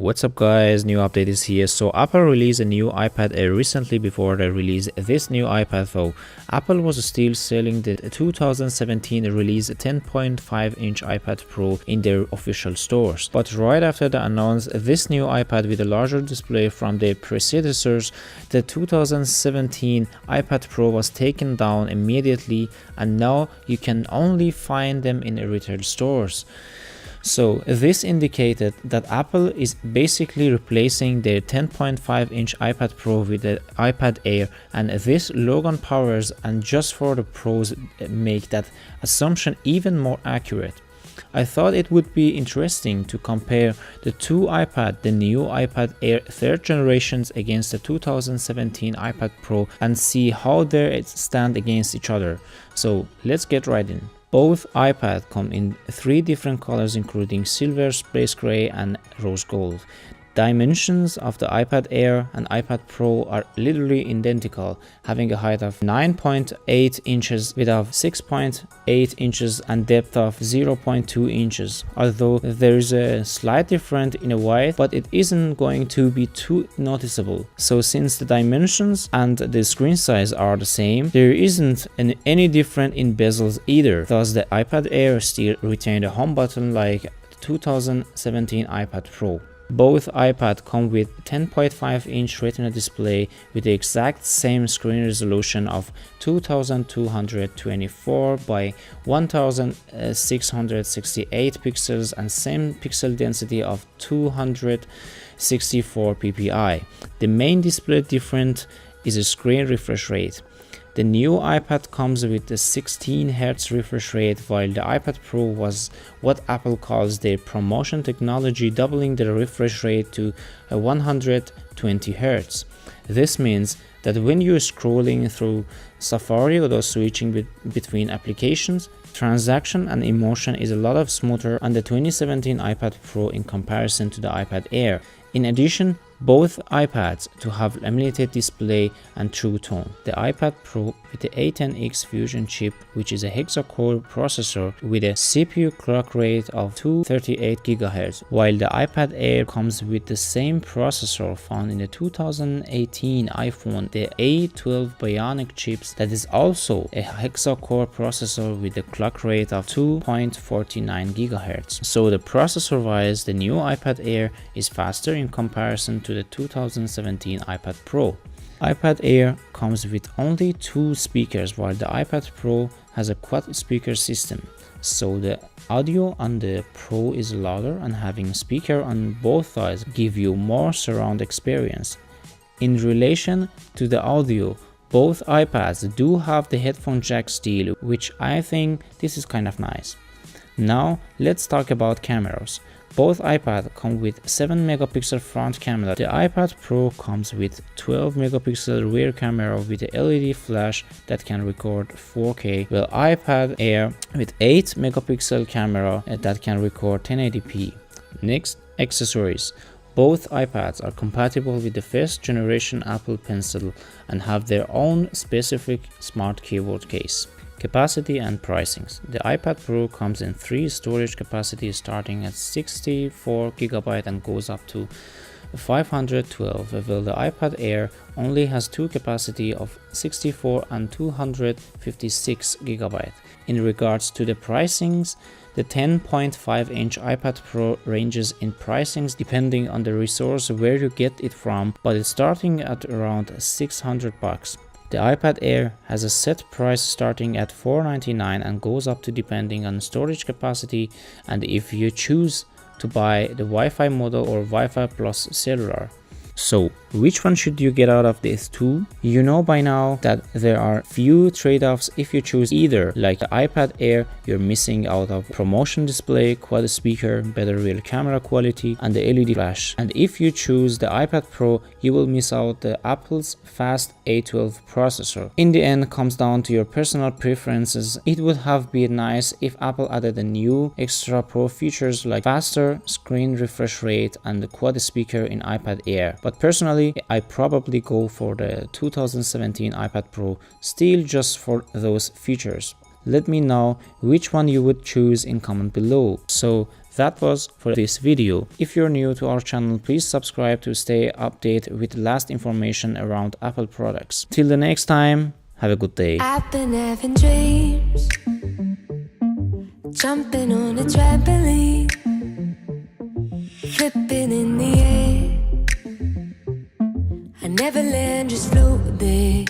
What's up guys, new update is here. So Apple released a new iPad Air recently before they released this new iPad though. Apple was still selling the 2017 release 10.5-inch iPad Pro in their official stores. But right after they announced this new iPad with a larger display from their predecessors, the 2017 iPad Pro was taken down immediately and now you can only find them in retail stores. So this indicated that Apple is basically replacing their 10.5-inch iPad Pro with the iPad Air, and this Logan powers and just for the pros make that assumption even more accurate. I thought it would be interesting to compare the two iPad, the new iPad Air 3rd generations against the 2017 iPad Pro and see how they stand against each other. So let's get right in. Both iPads come in 3 different colors including silver, space gray and rose gold. Dimensions of the iPad Air and iPad Pro are literally identical, having a height of 9.8 inches, width of 6.8 inches and depth of 0.2 inches. Although there is a slight difference in the width, but it isn't going to be too noticeable. So since the dimensions and the screen size are the same, there isn't any difference in bezels either. Thus the iPad Air still retained a home button like the 2017 iPad Pro. Both iPads come with 10.5-inch Retina display with the exact same screen resolution of 2224 by 1668 pixels and same pixel density of 264 ppi. The main display difference is the screen refresh rate. The new iPad comes with a 16 Hz refresh rate, while the iPad Pro was what Apple calls their promotion technology, doubling the refresh rate to 120 Hz. This means that when you're scrolling through Safari or switching between applications, transaction and emotion is a lot smoother on the 2017 iPad Pro in comparison to the iPad Air. In addition, both iPads to have laminated display and True Tone. The iPad Pro with the A10X Fusion chip, which is a hexa-core processor with a CPU clock rate of 238 GHz, while the iPad Air comes with the same processor found in the 2018 iPhone, the A12 Bionic chips that is also a hexa-core processor with a clock rate of 2.49 GHz. So the processor-wise, the new iPad Air is faster in comparison to the 2017 iPad Pro. iPad Air comes with only 2 speakers, while the iPad Pro has a quad speaker system. So the audio on the Pro is louder and having speaker on both sides give you more surround experience. In relation to the audio, both iPads do have the headphone jack still, which I think this is kind of nice. Now let's talk about cameras. Both iPads come with 7-megapixel front camera. The iPad Pro comes with 12-megapixel rear camera with a LED flash that can record 4K, while iPad Air with 8-megapixel camera that can record 1080p. Next, accessories. Both iPads are compatible with the 1st generation Apple Pencil and have their own specific smart keyboard case. Capacity and pricings. The iPad Pro comes in 3 storage capacities starting at 64 GB and goes up to 512, while the iPad Air only has 2 capacity of 64 and 256 GB. In regards to the pricings, the 10.5-inch iPad Pro ranges in pricings depending on the resource where you get it from, but it's starting at around $600. The iPad Air has a set price starting at $499 and goes up to depending on storage capacity and if you choose to buy the Wi-Fi model or Wi-Fi plus cellular. So which one should you get out of these two? You know by now that there are few trade-offs if you choose either. Like the iPad Air, you're missing out of promotion display, quad speaker, better rear camera quality and the LED flash. And if you choose the iPad Pro, you will miss out the Apple's fast A12 processor. In the end, comes down to your personal preferences. It would have been nice if Apple added a new extra pro features like faster screen refresh rate and the quad speaker in iPad Air. But personally, I probably go for the 2017 iPad Pro still just for those features. Let me know which one you would choose in comment below. So that was for this video. If you're new to our channel, please subscribe to stay updated with the last information around Apple products. Till the next time, have a good day. I've been having dreams, jumping on a trampoline, flipping in the air. I never land, just float there.